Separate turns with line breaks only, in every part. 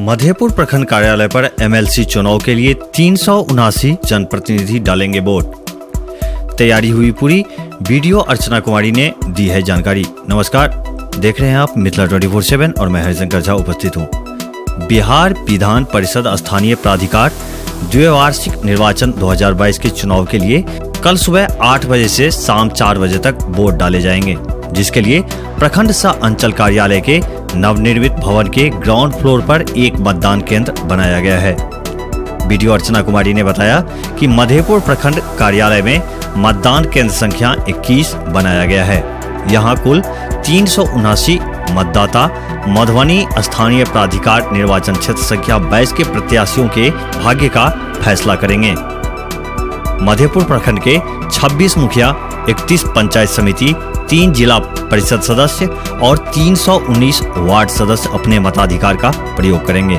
मधेपुर प्रखंड कार्यालय पर एमएलसी चुनाव के लिए 379 जनप्रतिनिधि डालेंगे वोट। तैयारी हुई पूरी, वीडियो अर्चना कुमारी ने दी है जानकारी। नमस्कार, देख रहे हैं आप मिथिला 24/7 और मैं हरिशंकर झा उपस्थित हूं। बिहार विधान परिषद स्थानीय प्राधिकार द्विवार्षिक निर्वाचन 2022 के चुनाव के लिए कल सुबह 8 बजे से शाम 4 बजे तक वोट डाले जाएंगे, जिसके लिए प्रखंड सह अंचल कार्यालय के नवनिर्मित भवन के ग्राउंड फ्लोर पर एक मतदान केंद्र बनाया गया है। वीडियो अर्चना कुमारी ने बताया कि मधेपुर प्रखंड कार्यालय में मतदान केंद्र संख्या 21 बनाया गया है। यहां कुल 379 मतदाता मधुबनी स्थानीय प्राधिकार निर्वाचन क्षेत्र संख्या 22 के प्रत्याशियों के भाग्य का फैसला करेंगे। मधेपुर प्रखंड के 26 मुखिया, 31 पंचायत समिति, 3 जिला परिषद सदस्य और 319 वार्ड सदस्य अपने मताधिकार का प्रयोग करेंगे।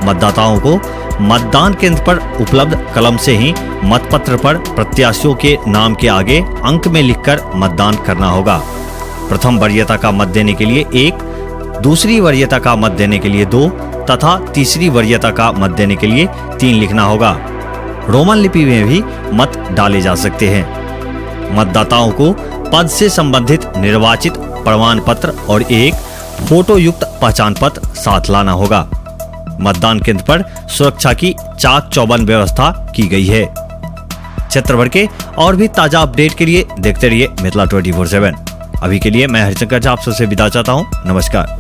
मतदाताओं को मतदान केंद्र पर उपलब्ध कलम से ही मतपत्र पर प्रत्याशियों के नाम के आगे अंक में लिखकर मतदान करना होगा। प्रथम वरीयता का मत देने के लिए 1, दूसरी वरीयता का मत देने के लिए 2 तथा तीसरी वरीयता का मत देने के लिए 3 लिखना होगा। रोमन लिपि में भी मत डाले जा सकते हैं। मतदाताओं को पद से संबंधित निर्वाचित प्रमाण पत्र और एक फोटो युक्त पहचान पत्र साथ लाना होगा। मतदान केंद्र पर सुरक्षा की चाक चौबंद व्यवस्था की गई है। क्षेत्र भर के और भी ताजा अपडेट के लिए देखते रहिए मिथिला 24/7। अभी के लिए मैं हरिशंकर झा आप सबसे विदा चाहता हूँ। नमस्कार।